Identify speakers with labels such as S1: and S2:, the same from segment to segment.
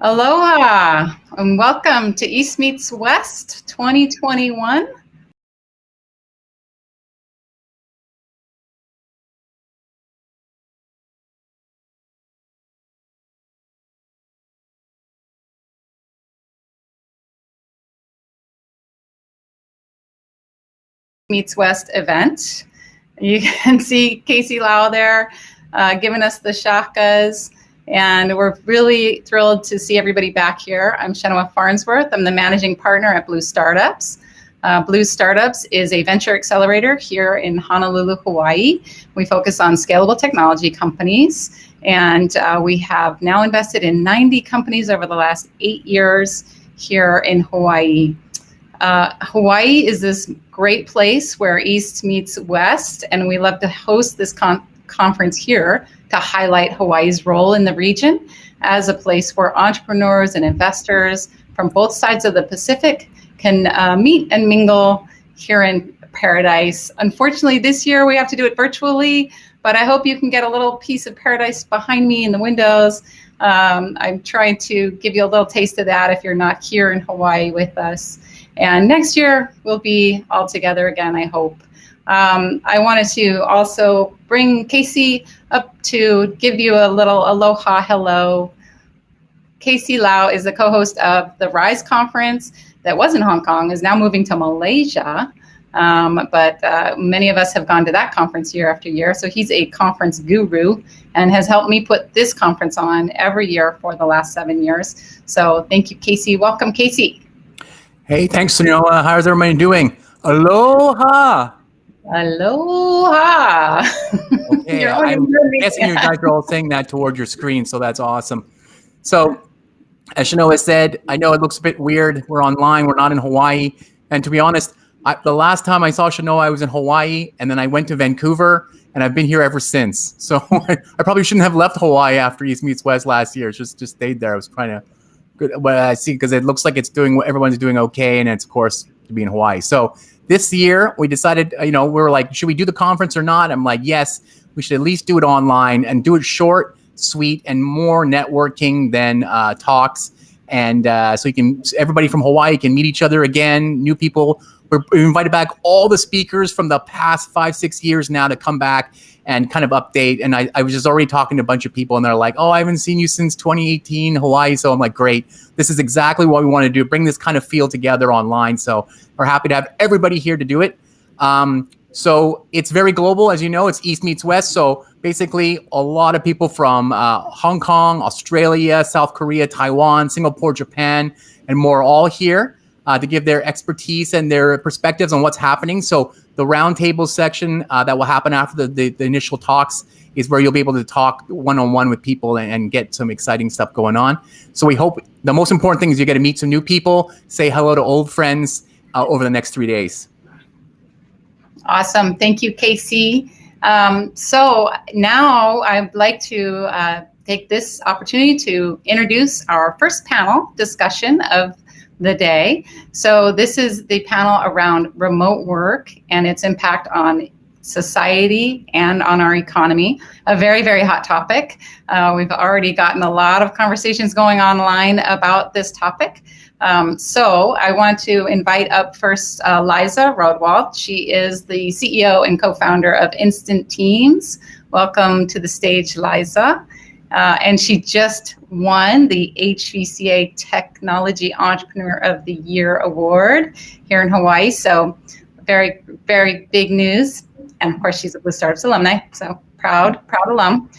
S1: Aloha and welcome to East Meets West 2021. Meets West event. You can see Casey Lau there giving us the Shakas. And we're really thrilled to see everybody back here. I'm Shauna Farnsworth. I'm the managing partner at Blue Startups. Blue Startups is a venture accelerator here in Honolulu, Hawaii. We focus on scalable technology companies, and we have now invested in 90 companies over the last 8 years here in Hawaii. Hawaii is this great place where East meets West, and we love to host this conference here to highlight Hawaii's role in the region as a place where entrepreneurs and investors from both sides of the Pacific can meet and mingle here in paradise. Unfortunately, this year we have to do it virtually, but I hope you can get a little piece of paradise behind me in the windows. I'm trying to give you a little taste of that if you're not here in Hawaii with us. And next year we'll be all together again, I hope. I wanted to also bring Casey up to give you a little aloha hello. Casey Lau is the co-host of the RISE conference that was in Hong Kong, is now moving to Malaysia. But many of us have gone to that conference year after year. So he's a conference guru and has helped me put this conference on every year for the last 7 years. So thank you, Casey. Welcome, Casey.
S2: Hey, thanks, Siana. How's everybody doing? Aloha.
S1: Aloha.
S2: Okay, I'm guessing you guys are all saying that toward your screen, so that's awesome. So, as Shanoa said, I know it looks a bit weird. We're online. We're not in Hawaii. And to be honest, the last time I saw Shanoa, I was in Hawaii, and then I went to Vancouver, and I've been here ever since. So I probably shouldn't have left Hawaii after East Meets West last year. Just stayed there. I was trying to good. What I see, because it looks like it's doing, everyone's doing okay, and it's of course to be in Hawaii. So this year we decided, we were like, should we do the conference or not? I'm like, yes, we should at least do it online and do it short, sweet, and more networking than talks. And so everybody from Hawaii can meet each other again, new people. We invited back all the speakers from the past 5-6 years now to come back and kind of update. And I was just already talking to a bunch of people, and they're like, oh, I haven't seen you since 2018 Hawaii. So I'm like, great. This is exactly what we want to do, bring this kind of feel together online. So we're happy to have everybody here to do it. So it's very global. As you know, it's East meets West. So basically a lot of people from Hong Kong, Australia, South Korea, Taiwan, Singapore, Japan, and more all here to give their expertise and their perspectives on what's happening. So the roundtable section that will happen after the initial talks is where you'll be able to talk one-on-one with people and get some exciting stuff going on. So we hope the most important thing is you get to meet some new people, say hello to old friends over the next 3 days.
S1: Awesome. Thank you, Casey. So now I'd like to take this opportunity to introduce our first panel discussion of the day. So this is the panel around remote work and its impact on society and on our economy. A very, very hot topic. We've already gotten a lot of conversations going online about this topic. So I want to invite up first Liza Rodewald. She is the CEO and co-founder of Instant Teams. Welcome to the stage, Liza. And she just won the HVCA Technology Entrepreneur of the Year Award here in Hawaii. So very, very big news. And of course, she's a Blue Startups alumni, so proud alum.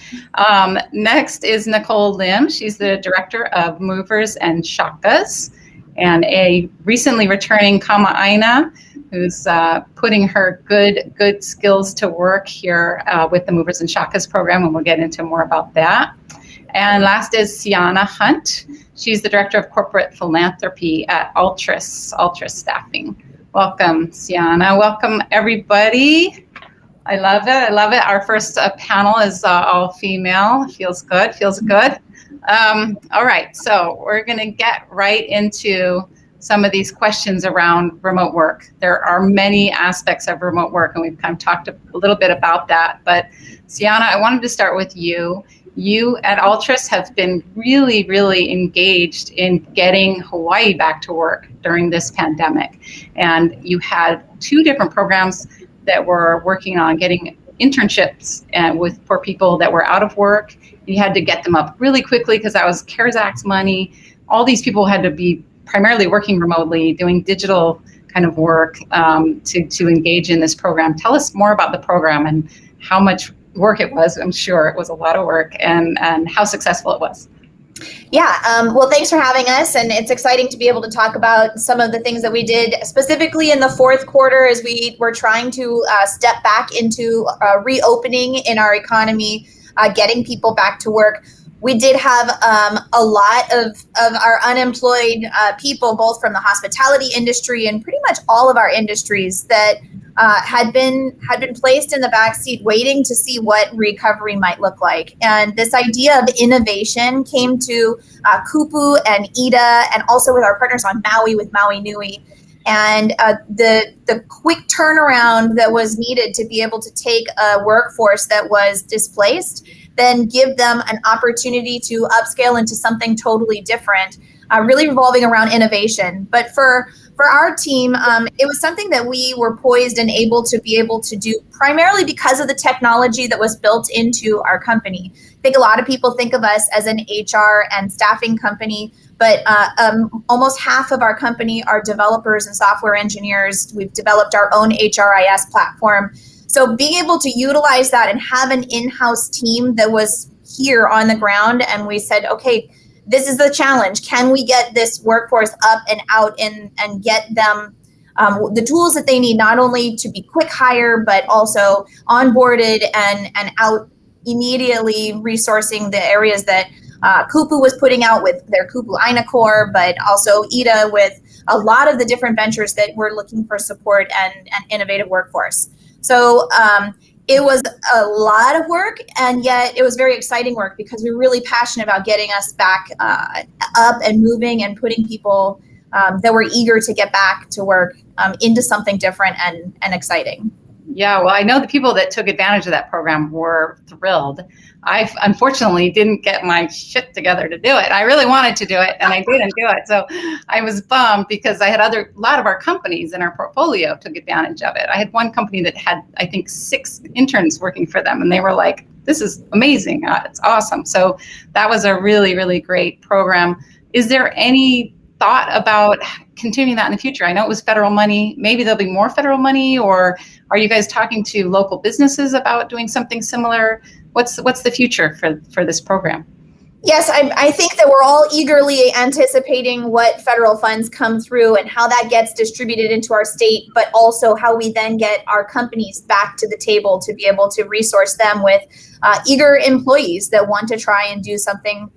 S1: Next is Nicole Lim. She's the director of Movers and Shakas, and a recently returning Kama'aina who's putting her good skills to work here with the Movers and Shakas program, and we'll get into more about that. And last is Siana Hunt. She's the director of corporate philanthropy at ALTRES Staffing. Welcome, Siana. Welcome, everybody. I love it. Our first panel is all female. Feels good. All right, so we're going to get right into some of these questions around remote work. There are many aspects of remote work, and we've kind of talked a little bit about that. But Siana, I wanted to start with you. you at ALTRES have been really, really engaged in getting Hawaii back to work during this pandemic. And you had 2 different programs that were working on getting internships for people that were out of work. You had to get them up really quickly because that was CARES Act money. All these people had to be primarily working remotely, doing digital kind of work to engage in this program. Tell us more about the program and how much work it was. I'm sure it was a lot of work, and how successful it was.
S3: Yeah, well, thanks for having us, and it's exciting to be able to talk about some of the things that we did specifically in the fourth quarter as we were trying to step back into reopening in our economy, getting people back to work. We did have a lot of our unemployed people, both from the hospitality industry and pretty much all of our industries, that had been placed in the backseat waiting to see what recovery might look like. And this idea of innovation came to Kupu and Ida, and also with our partners on Maui with Maui Nui. And the quick turnaround that was needed to be able to take a workforce that was displaced, then give them an opportunity to upscale into something totally different, really revolving around innovation. But for our team, it was something that we were poised and able to do primarily because of the technology that was built into our company. I think a lot of people think of us as an HR and staffing company, but almost half of our company are developers and software engineers. We've developed our own HRIS platform. So being able to utilize that and have an in-house team that was here on the ground, and we said, okay, this is the challenge. Can we get this workforce up and out and get them the tools that they need, not only to be quick hire, but also onboarded and out immediately, resourcing the areas that Kupu was putting out with their Kupu Aina Core, but also Ida with a lot of the different ventures that were looking for support and innovative workforce. So it was a lot of work, and yet it was very exciting work because we were really passionate about getting us back up and moving and putting people that were eager to get back to work into something different and exciting.
S1: Yeah, well, I know the people that took advantage of that program were thrilled. I unfortunately didn't get my shit together to do it. I really wanted to do it, and I didn't do it. So I was bummed because I had a lot of our companies in our portfolio took advantage of it. I had one company that had, I think, 6 interns working for them, and they were like, this is amazing. It's awesome. So that was a really, really great program. Is there any thought about continuing that in the future? I know it was federal money. Maybe there'll be more federal money, or are you guys talking to local businesses about doing something similar? What's the future for this program?
S3: Yes, I think that we're all eagerly anticipating what federal funds come through and how that gets distributed into our state, but also how we then get our companies back to the table to be able to resource them with eager employees that want to try and do something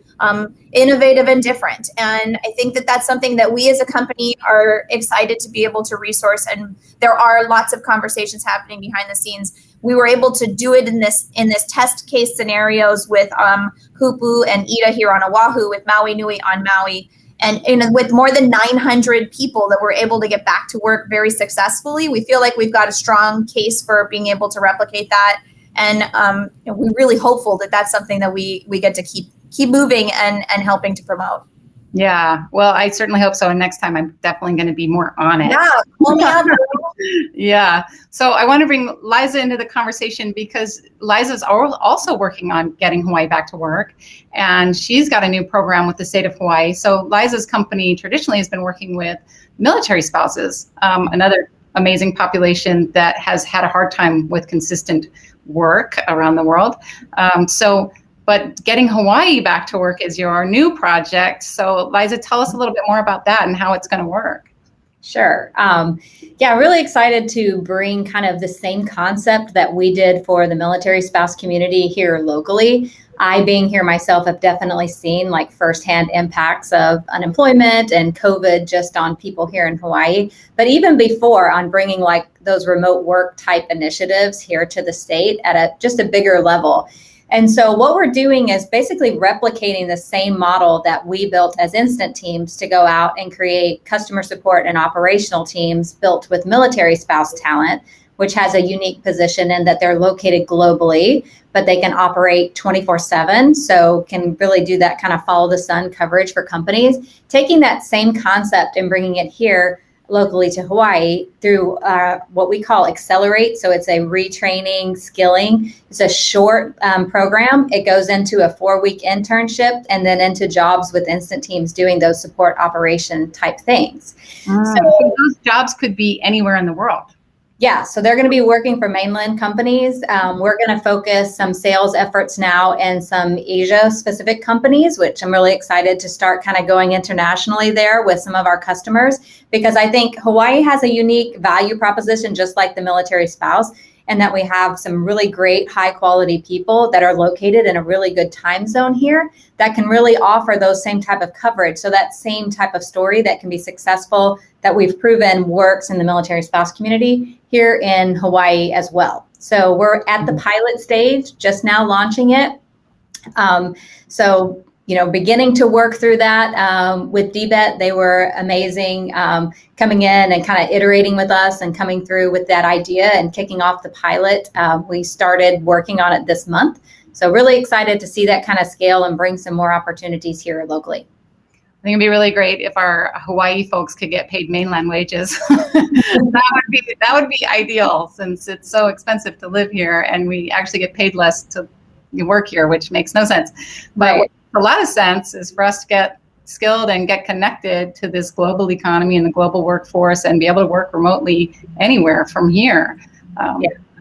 S3: innovative and different. And I think that that's something that we as a company are excited to be able to resource. And there are lots of conversations happening behind the scenes. We were able to do it in this test case scenarios with Kupu and Ida here on Oahu, with Maui Nui on Maui, and with more than 900 people that were able to get back to work very successfully. We feel like we've got a strong case for being able to replicate that. And we're really hopeful that that's something that we get to keep moving and helping to promote.
S1: Yeah, well, I certainly hope so. And next time I'm definitely going to be more on it.
S3: Yeah, call me up.
S1: Yeah. So I want to bring Liza into the conversation because Liza's also working on getting Hawaii back to work. And she's got a new program with the state of Hawaii. So Liza's company traditionally has been working with military spouses, another amazing population that has had a hard time with consistent work around the world. But getting Hawaii back to work is your new project. So Liza, tell us a little bit more about that and how it's going to work.
S4: Sure. Yeah, really excited to bring kind of the same concept that we did for the military spouse community here locally. I, being here myself, have definitely seen like firsthand impacts of unemployment and COVID just on people here in Hawaii. But even before, on bringing like those remote work type initiatives here to the state at just a bigger level. And so what we're doing is basically replicating the same model that we built as instant teams to go out and create customer support and operational teams built with military spouse talent, which has a unique position in that they're located globally, but they can operate 24/7. So can really do that kind of follow the sun coverage for companies. Taking that same concept and bringing it here locally to Hawaii through what we call Accelerate. So it's a retraining, skilling. It's a short program. It goes into a 4-week internship and then into jobs with Instant Teams doing those support operation type things.
S1: So those jobs could be anywhere in the world.
S4: Yeah, so they're going to be working for mainland companies. We're going to focus some sales efforts now in some Asia-specific companies, which I'm really excited to start kind of going internationally there with some of our customers, because I think Hawaii has a unique value proposition, just like the military spouse, and that we have some really great high-quality people that are located in a really good time zone here that can really offer those same type of coverage. So that same type of story that can be successful, that we've proven works in the military spouse community here in Hawaii as well. So we're at the pilot stage, just now launching it. So, you know, beginning to work through that with DBET. They were amazing, coming in and kind of iterating with us and coming through with that idea and kicking off the pilot. We started working on it this month. So really excited to see that kind of scale and bring some more opportunities here locally.
S1: I think it'd be really great if our Hawaii folks could get paid mainland wages. that would be ideal, since it's so expensive to live here and we actually get paid less to work here, which makes no sense. But what makes a lot of sense is for us to get skilled and get connected to this global economy and the global workforce and be able to work remotely anywhere from here.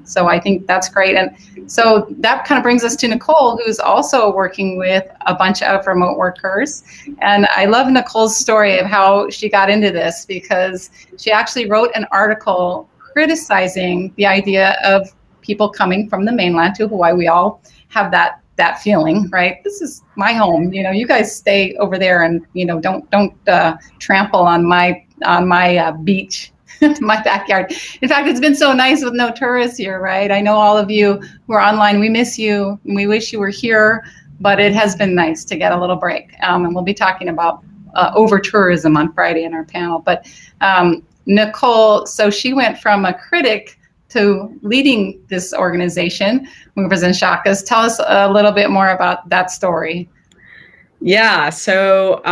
S1: So I think that's great. And so that kind of brings us to Nicole, who's also working with a bunch of remote workers. And I love Nicole's story of how she got into this, because she actually wrote an article criticizing the idea of people coming from the mainland to Hawaii. We all have that feeling, right? This is my home. You know, you guys stay over there and, you know, don't trample on my beach. My backyard. In fact, it's been so nice with no tourists here, right? I know all of you who are online, we miss you and we wish you were here, but it has been nice to get a little break. And we'll be talking about over tourism on Friday in our panel. But Nicole, so she went from a critic to leading this organization, Movers and Shakas. Tell us a little bit more about that story.
S5: Yeah, so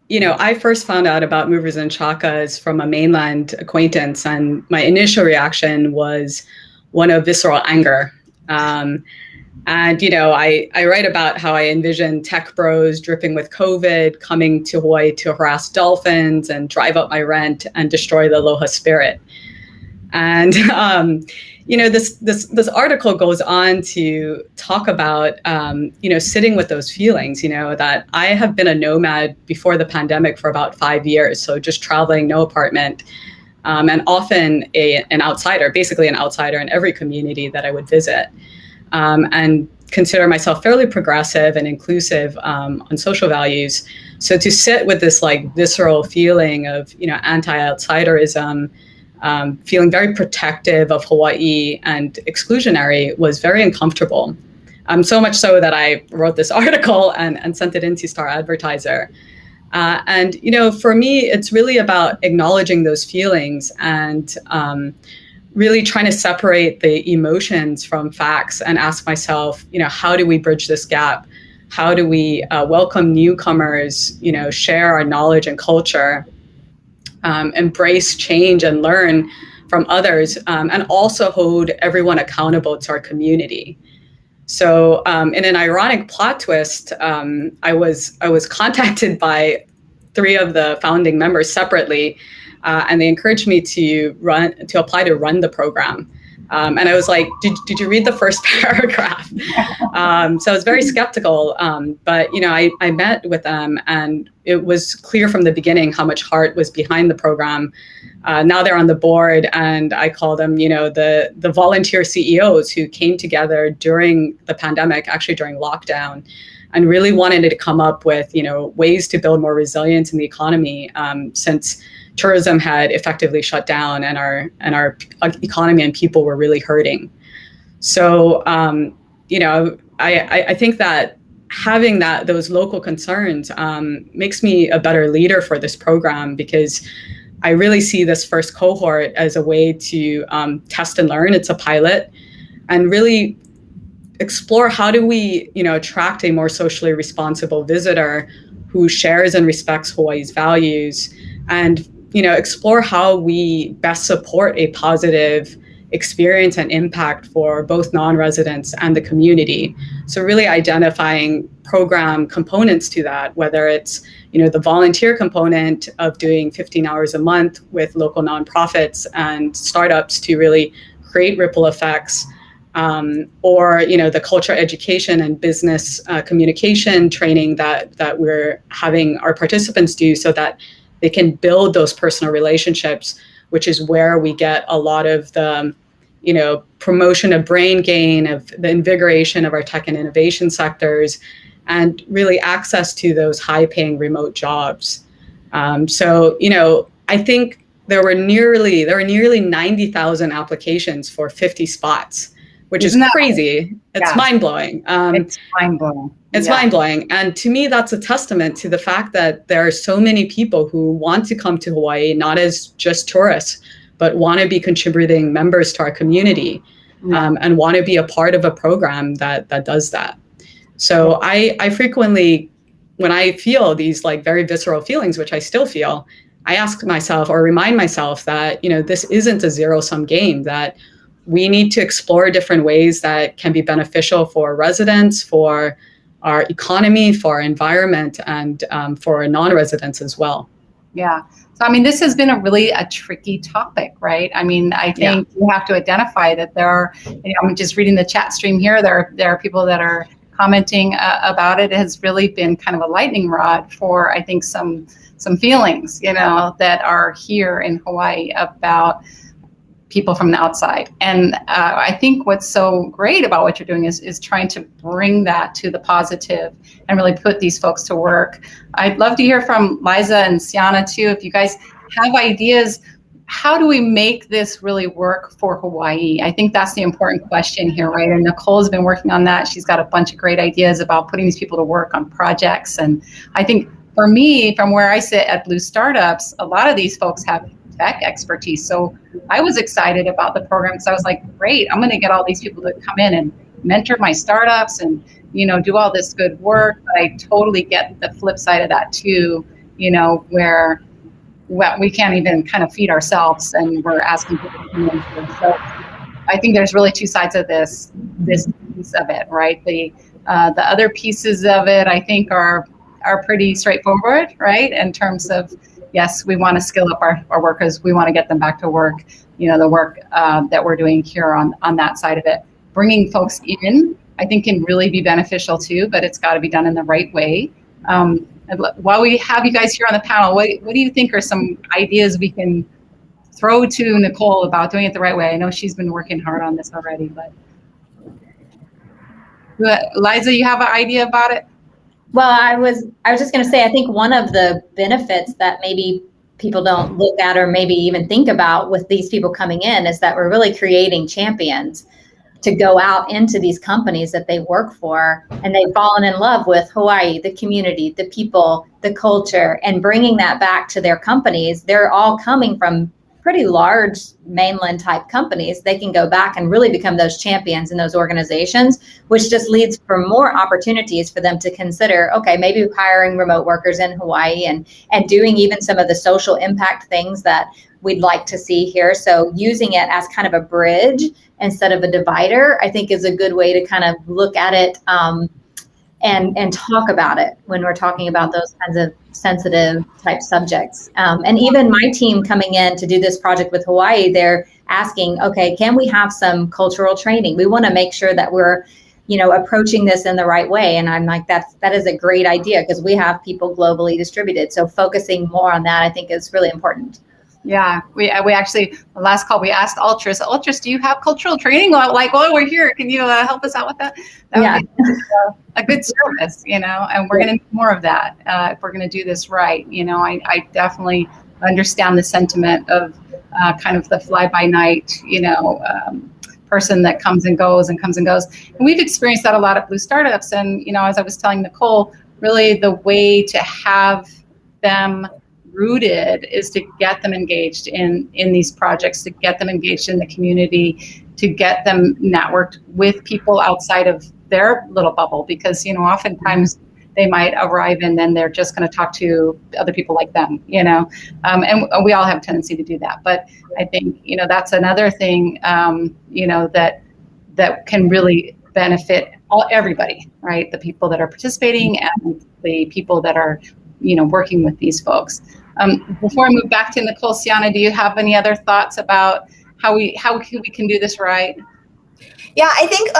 S5: you know, I first found out about Movers and Shakas from a mainland acquaintance, and my initial reaction was one of visceral anger. And, you know, I write about how I envision tech bros dripping with COVID coming to Hawaii to harass dolphins and drive up my rent and destroy the aloha spirit. And, you know, this article goes on to talk about, you know, sitting with those feelings, you know, that I have been a nomad before the pandemic for about 5 years. So just traveling, no apartment, and often an outsider, basically an outsider in every community that I would visit, and consider myself fairly progressive and inclusive on social values. So to sit with this like visceral feeling of, you know, anti-outsiderism, feeling very protective of Hawaii and exclusionary was very uncomfortable. So much so that I wrote this article and sent it into Star Advertiser. And, you know, for me, it's really about acknowledging those feelings and really trying to separate the emotions from facts and ask myself, you know, how do we bridge this gap? How do we welcome newcomers, you know, share our knowledge and culture, embrace change and learn from others, and also hold everyone accountable to our community. So in an ironic plot twist, I was contacted by 3 of the founding members separately, and they encouraged me to apply to run the program. And I was like, did you read the first paragraph? So I was very skeptical, but, you know, I met with them and it was clear from the beginning how much heart was behind the program. Now they're on the board, and I call them, you know, the volunteer CEOs who came together during the pandemic, actually during lockdown, and really wanted to come up with, you know, ways to build more resilience in the economy, since tourism had effectively shut down and our economy and people were really hurting. So, you know, I think that having those local concerns makes me a better leader for this program, because I really see this first cohort as a way to test and learn. It's a pilot, and really explore how do we, attract a more socially responsible visitor who shares and respects Hawaii's values, and, explore how we best support a positive experience and impact for both non-residents and the community. So really identifying program components to that, whether it's, the volunteer component of doing 15 hours a month with local nonprofits and startups to really create ripple effects, or the culture education and business communication training that we're having our participants do, so that they can build those personal relationships, which is where we get a lot of the promotion of brain gain, of the invigoration of our tech and innovation sectors, and really access to those high-paying remote jobs. So I think there were nearly 90,000 applications for 50 spots, which is crazy. It's mind-blowing.
S1: It's mind-blowing.
S5: It's mind-blowing. And to me, that's a testament to the fact that there are so many people who want to come to Hawaii, not as just tourists, but want to be contributing members to our community, and want to be a part of a program that does that. So I frequently, when I feel these like very visceral feelings, which I still feel, I ask myself or remind myself that, this isn't a zero-sum game, that we need to explore different ways that can be beneficial for residents, for our economy, for our environment, and for non-residents as well.
S1: Yeah. So, this has been a tricky topic, right? I think you have to identify that there are, I'm just reading the chat stream here, there are people that are commenting about it. It has really been kind of a lightning rod for, I think, some feelings, that are here in Hawaii about people from the outside. And I think what's so great about what you're doing is trying to bring that to the positive and really put these folks to work. I'd love to hear from Liza and Siana too, if you guys have ideas. How do we make this really work for Hawaii? I think that's the important question here, right? And Nicole's been working on that. She's got a bunch of great ideas about putting these people to work on projects. And I think for me, from where I sit at Blue Startups, a lot of these folks have tech expertise. So I was excited about the program because I was like, great, I'm going to get all these people to come in and mentor my startups and, do all this good work. But I totally get the flip side of that too, where we can't even kind of feed ourselves and we're asking people to come in. So I think there's really two sides of this piece of it, right? The other pieces of it, I think, are pretty straightforward, right? In terms of, yes, we want to skill up our workers. We want to get them back to work, the work that we're doing here on that side of it. Bringing folks in, I think, can really be beneficial too, but it's got to be done in the right way. While we have you guys here on the panel, what do you think are some ideas we can throw to Nicole about doing it the right way? I know she's been working hard on this already, but Liza, you have an idea about it?
S4: Well, I was just going to say, I think one of the benefits that maybe people don't look at or maybe even think about with these people coming in is that we're really creating champions to go out into these companies that they work for, and they've fallen in love with Hawaii, the community, the people, the culture, and bringing that back to their companies. They're all coming from pretty large mainland type companies. They can go back and really become those champions in those organizations, which just leads for more opportunities for them to consider, okay, maybe hiring remote workers in Hawaii and doing even some of the social impact things that we'd like to see here. So using it as kind of a bridge instead of a divider, I think is a good way to kind of look at it and talk about it when we're talking about those kinds of sensitive type subjects. And even my team coming in to do this project with Hawaii, they're asking, okay, can we have some cultural training? We want to make sure that we're, approaching this in the right way. And I'm like, that is a great idea because we have people globally distributed. So focusing more on that, I think, is really important.
S1: Yeah, we actually, the last call, we asked ALTRES, do you have cultural training? While we're here, can you help us out with that? That would be a good service, and we're going to need more of that if we're going to do this right. I definitely understand the sentiment of kind of the fly-by-night, person that comes and goes. And we've experienced that a lot at Blue Startups. And, as I was telling Nicole, really the way to have them rooted is to get them engaged in these projects, to get them engaged in the community, to get them networked with people outside of their little bubble, because, you know, oftentimes they might arrive and then they're just going to talk to other people like them, you know, and we all have a tendency to do that. But I think, you know, that's another thing, you know, that can really benefit everybody, right? The people that are participating and the people that are, you know, working with these folks. Before I move back to Nicole, Siana, do you have any other thoughts about how we can do this right?
S3: Yeah, I think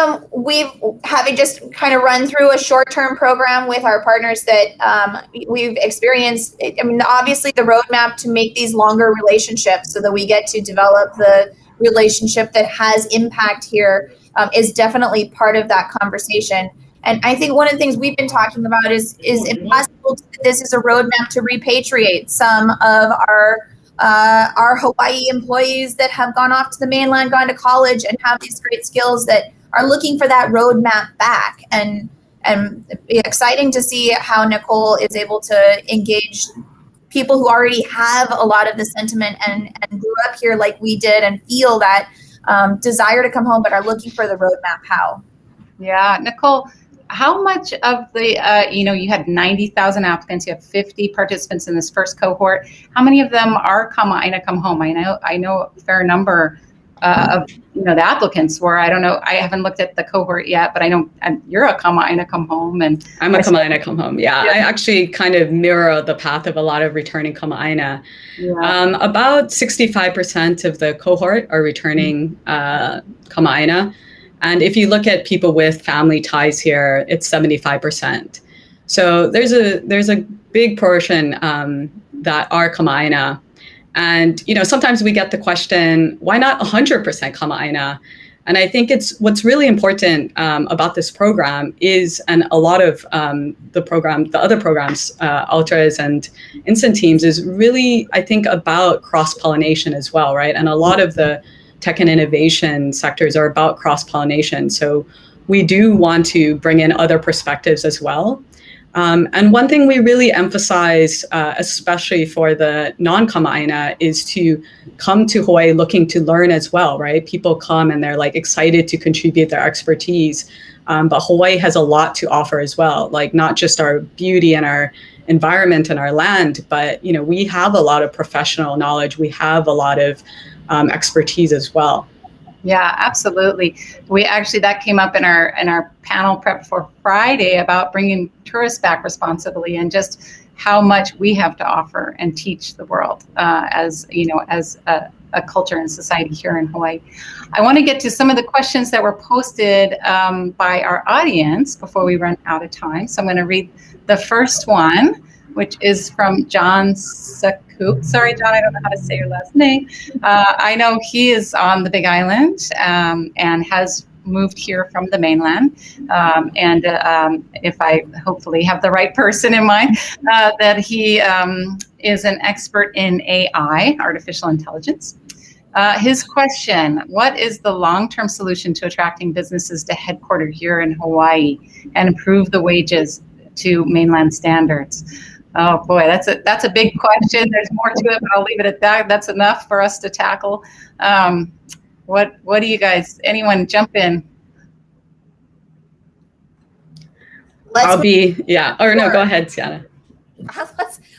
S3: having just kind of run through a short-term program with our partners that we've experienced. I mean, obviously the roadmap to make these longer relationships so that we get to develop the relationship that has impact here is definitely part of that conversation. And I think one of the things we've been talking about is impossible. This is a roadmap to repatriate some of our Hawaii employees that have gone off to the mainland, gone to college, and have these great skills that are looking for that roadmap back. And it's exciting to see how Nicole is able to engage people who already have a lot of the sentiment and grew up here like we did and feel that desire to come home, but are looking for the roadmap how.
S1: Yeah, Nicole, how much of the, you know, you had 90,000 applicants, you have 50 participants in this first cohort. How many of them are Kama'aina come home? I know a fair number of, you know, the applicants were, I don't know, I haven't looked at the cohort yet, but I know you're a Kama'aina come home. And
S5: I'm a Kama'aina come home. Yeah, I actually kind of mirror the path of a lot of returning Kama'aina. Yeah. About 65% of the cohort are returning Kama'aina. And if you look at people with family ties here, it's 75%. So there's a big portion that are Kama'aina. And, you know, sometimes we get the question, why not 100% Kama'aina? And I think what's really important about this program is, and a lot of the other programs, ALTRES and Instant Teams, is really, I think, about cross-pollination as well, right? And a lot of the tech and innovation sectors are about cross-pollination. So we do want to bring in other perspectives as well. And one thing we really emphasize, especially for the non-Kama'aina, is to come to Hawaii looking to learn as well, right? People come and they're like excited to contribute their expertise. But Hawaii has a lot to offer as well, like not just our beauty and our environment and our land, but, you know, we have a lot of professional knowledge. We have a lot of expertise as well.
S1: Yeah, absolutely. We actually, that came up in our panel prep for Friday about bringing tourists back responsibly, and just how much we have to offer and teach the world as, you know, as a culture and society here in Hawaii. I want to get to some of the questions that were posted by our audience before we run out of time. So I'm going to read the first one, which is from John Sakoop. Sorry, John, I don't know how to say your last name. I know he is on the Big Island and has moved here from the mainland. And if I hopefully have the right person in mind, that he is an expert in AI, artificial intelligence. His question: what is the long-term solution to attracting businesses to headquarter here in Hawaii and improve the wages to mainland standards? Oh boy, that's a big question. There's more to it, but I'll leave it at that. That's enough for us to tackle. What do you guys? Anyone jump in?
S5: Go ahead, Siana.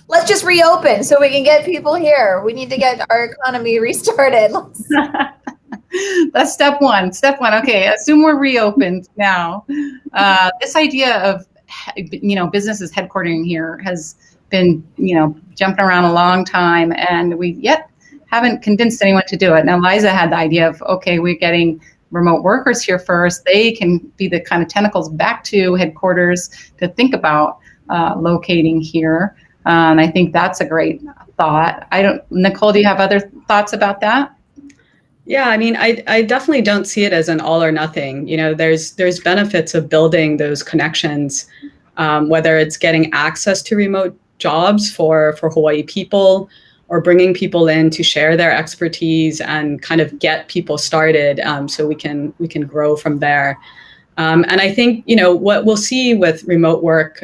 S3: Let's just reopen so we can get people here. We need to get our economy restarted.
S1: That's step one. Okay, assume we're reopened now. This idea of, you know, businesses headquartering here has been, you know, jumping around a long time, and we yet haven't convinced anyone to do it. Now, Liza had the idea of, okay, we're getting remote workers here first. They can be the kind of tentacles back to headquarters to think about locating here. And I think that's a great thought. Nicole, do you have other thoughts about that?
S5: Yeah, I mean, I definitely don't see it as an all or nothing. You know, there's benefits of building those connections, whether it's getting access to remote jobs for Hawaii people, or bringing people in to share their expertise and kind of get people started, so we can grow from there. And I think, what we'll see with remote work,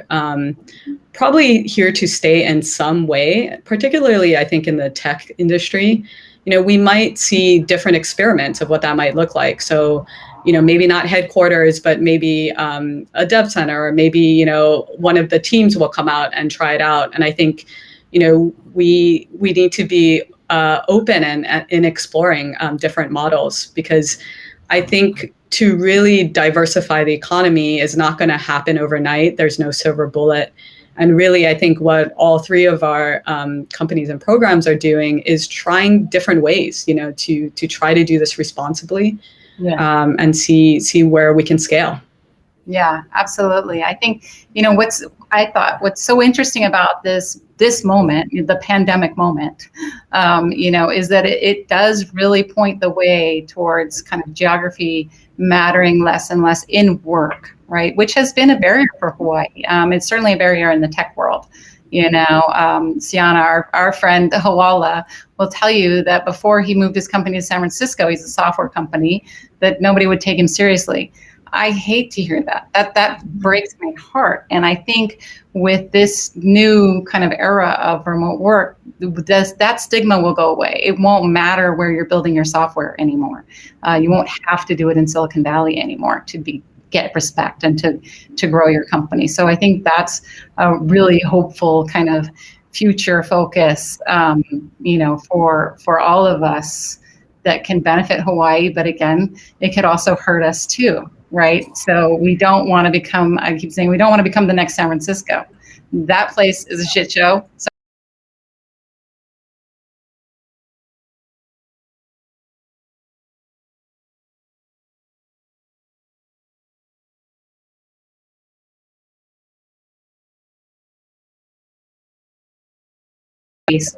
S5: probably here to stay in some way, particularly I think in the tech industry, we might see different experiments of what that might look like. So, maybe not headquarters, but maybe a dev center, or maybe, one of the teams will come out and try it out. And I think, we need to be open and in exploring different models, because I think to really diversify the economy is not going to happen overnight. There's no silver bullet. And really, I think what all three of our companies and programs are doing is trying different ways, to try to do this responsibly, and see where we can scale.
S1: Yeah, absolutely. I think, what's so interesting about this moment, the pandemic moment, is that it does really point the way towards kind of geography mattering less and less in work, right? Which has been a barrier for Hawaii. It's certainly a barrier in the tech world. Siana, our friend Hawala, will tell you that before he moved his company to San Francisco, he's a software company, that nobody would take him seriously. I hate to hear that. That breaks my heart. And I think with this new kind of era of remote work, that stigma will go away. It won't matter where you're building your software anymore. You won't have to do it in Silicon Valley anymore to get respect and to grow your company. So I think that's a really hopeful kind of future focus, for all of us, that can benefit Hawaii. But again, it could also hurt us too. Right. So we don't want to become, I keep saying, we don't want to become the next San Francisco. That place is a shit show. So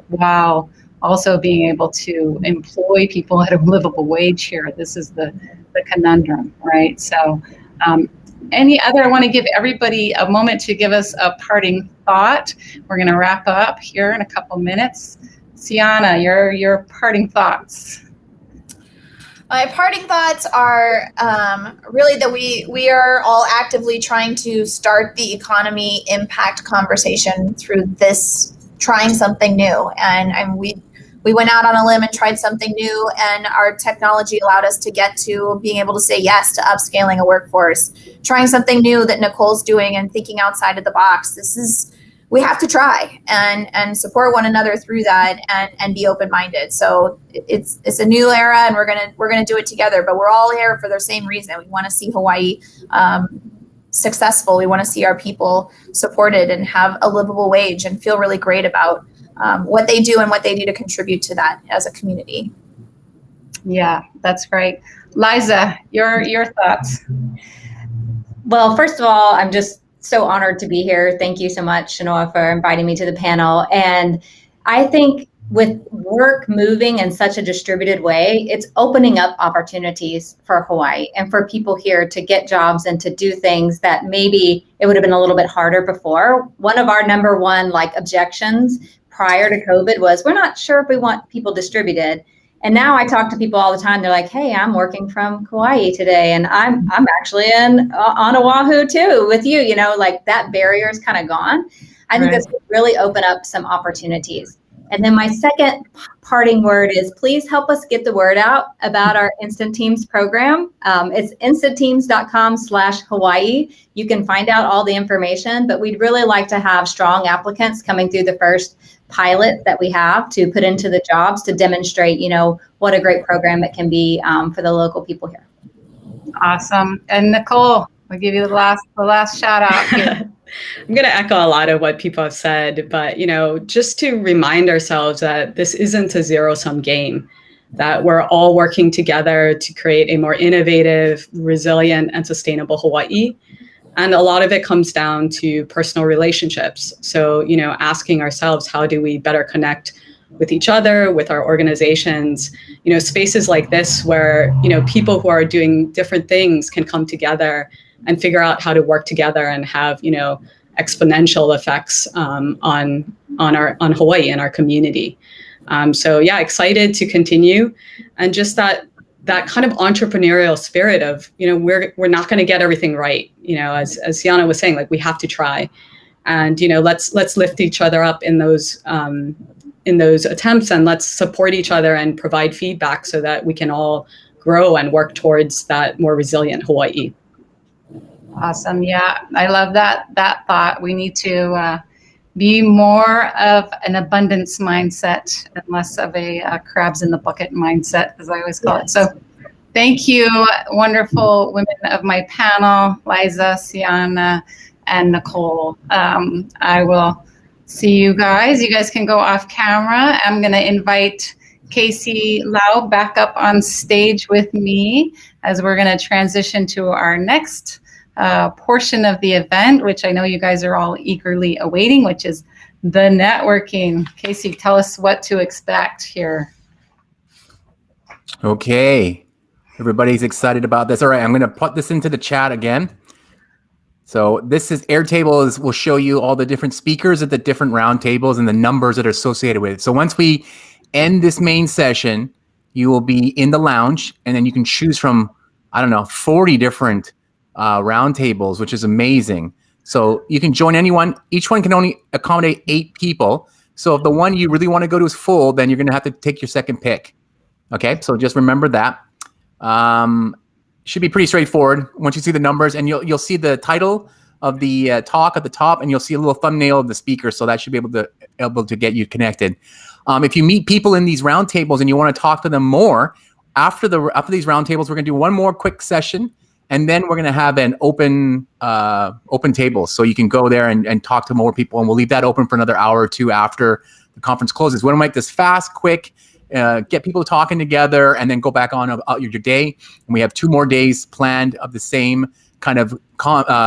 S1: while also being able to employ people at a livable wage here. This is the conundrum, right? So I want to give everybody a moment to give us a parting thought. We're going to wrap up here in a couple minutes. Siana, your parting thoughts.
S3: My parting thoughts are really that we are all actively trying to start the economy impact conversation through this trying something new. And we went out on a limb and tried something new, and our technology allowed us to get to being able to say yes to upscaling a workforce, trying something new that Nicole's doing and thinking outside of the box. We have to try and support one another through that and be open-minded. So it's a new era, and we're gonna do it together, but we're all here for the same reason. We want to see Hawaii successful. We want to see our people supported and have a livable wage and feel really great about what they do and what they do to contribute to that as a community.
S1: Yeah, that's great. Liza, your thoughts.
S4: Well, first of all, I'm just so honored to be here. Thank you so much, Shanoa, for inviting me to the panel. And I think with work moving in such a distributed way, it's opening up opportunities for Hawaii and for people here to get jobs and to do things that maybe it would have been a little bit harder before. One of our number one objections prior to COVID was, we're not sure if we want people distributed. And now I talk to people all the time. They're like, hey, I'm working from Kauai today, and I'm actually on Oahu too with you. That barrier is kind of gone. I think that's really open up some opportunities. And then my second parting word is, please help us get the word out about our Instant Teams program. It's instantteams.com/Hawaii. You can find out all the information, but we'd really like to have strong applicants coming through the first pilot that we have to put into the jobs to demonstrate, what a great program it can be for the local people here.
S1: Awesome. And Nicole, I'll give you the last shout out here.
S5: I'm going to echo a lot of what people have said, but, just to remind ourselves that this isn't a zero-sum game, that we're all working together to create a more innovative, resilient, and sustainable Hawaii. And a lot of it comes down to personal relationships. So, asking ourselves, how do we better connect with each other, with our organizations, spaces like this where, people who are doing different things can come together and figure out how to work together and have, exponential effects on Hawaii and our community. So yeah, excited to continue, and just that that kind of entrepreneurial spirit of, we're not going to get everything right. As Siana was saying, like, we have to try, and, let's lift each other up in those attempts, and let's support each other and provide feedback so that we can all grow and work towards that more resilient Hawaii.
S1: Awesome. Yeah, I love that thought. We need to be more of an abundance mindset and less of a crabs in the bucket mindset, as I always call it. So thank you, wonderful women of my panel, Liza, Siana, and Nicole. I will see you guys. You guys can go off camera. I'm going to invite Casey Lau back up on stage with me as we're going to transition to our next portion of the event, which I know you guys are all eagerly awaiting, which is the networking. Casey, tell us what to expect here.
S2: Okay, everybody's excited about this. All right, I'm going to put this into the chat again. So this is Airtable will show you all the different speakers at the different round tables and the numbers that are associated with it. So once we end this main session, you will be in the lounge, and then you can choose from, 40 different round tables, which is amazing. So you can join anyone. Each one can only accommodate 8 people. So if the one you really want to go to is full, then you're going to have to take your second pick. Okay, so just remember that. Should be pretty straightforward once you see the numbers, and you'll see the title of the talk at the top, and you'll see a little thumbnail of the speaker. So that should be able to get you connected. If you meet people in these roundtables and you want to talk to them more after these roundtables, we're going to do one more quick session, and then we're going to have an open table, so you can go there and talk to more people, and we'll leave that open for another hour or two after the conference closes. We want to make this fast, quick. Get people talking together, and then go back on about your day. And we have 2 more days planned of the same kind of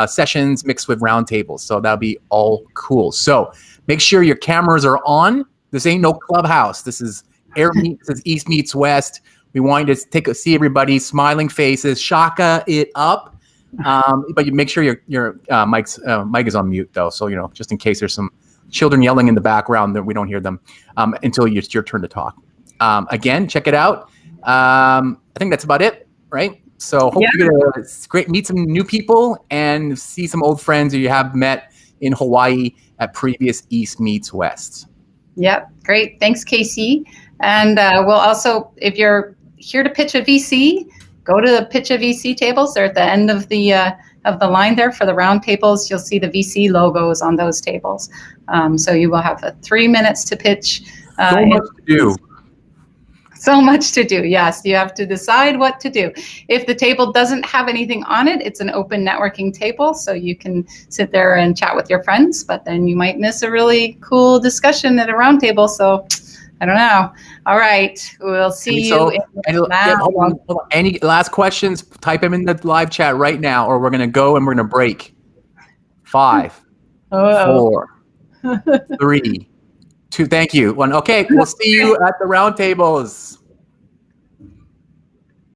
S2: sessions mixed with roundtables. So that'll be all cool. So make sure your cameras are on. This ain't no clubhouse. This is this is East meets West. We want you to see everybody's smiling faces. Shaka it up. But you make sure your mic is on mute though. So just in case there's some children yelling in the background that we don't hear them until it's your turn to talk. Again, check it out. I think that's about it, right? So hope it's great. Meet some new people and see some old friends that you have met in Hawaii at previous East meets West. Yep,
S1: great. Thanks, Casey. And we'll also, if you're here to pitch a VC, go to the pitch a VC tables. They're at the end of the line there for the round tables. You'll see the VC logos on those tables. So you will have 3 minutes to pitch.
S2: So much to do.
S1: So much to do. Yes, you have to decide what to do. If the table doesn't have anything on it, it's an open networking table, so you can sit there and chat with your friends, but then you might miss a really cool discussion at a round table. So I don't know. All right. We'll see you in the lab.
S2: Hold on. Any last questions? Type them in the live chat right now, or we're going to go and we're going to break. 5, 4, 3, 2. Thank you. 1. Okay. We'll see you at the round tables.